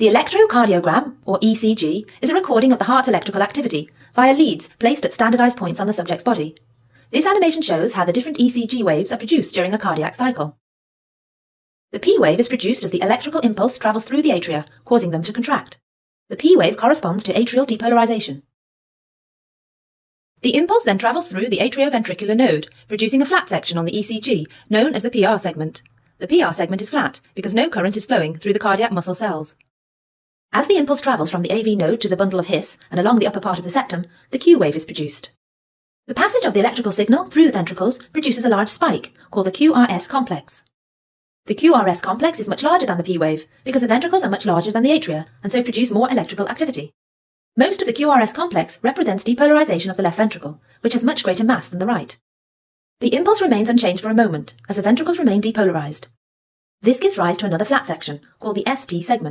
The electrocardiogram, or ECG, is a recording of the heart's electrical activity via leads placed at standardized points on the subject's body. This animation shows how the different ECG waves are produced during a cardiac cycle. The P wave is produced as the electrical impulse travels through the atria, causing them to contract. The P wave corresponds to atrial depolarization. The impulse then travels through the atrioventricular node, producing a flat section on the ECG, known as the PR segment. The PR segment is flat because no current is flowing through the cardiac muscle cells. As the impulse travels from the AV node to the bundle of His and along the upper part of the septum, the Q wave is produced. The passage of the electrical signal through the ventricles produces a large spike, called the QRS complex. The QRS complex is much larger than the P wave because the ventricles are much larger than the atria and so produce more electrical activity. Most of the QRS complex represents depolarization of the left ventricle, which has much greater mass than the right. The impulse remains unchanged for a moment as the ventricles remain depolarized. This gives rise to another flat section, called the ST segment.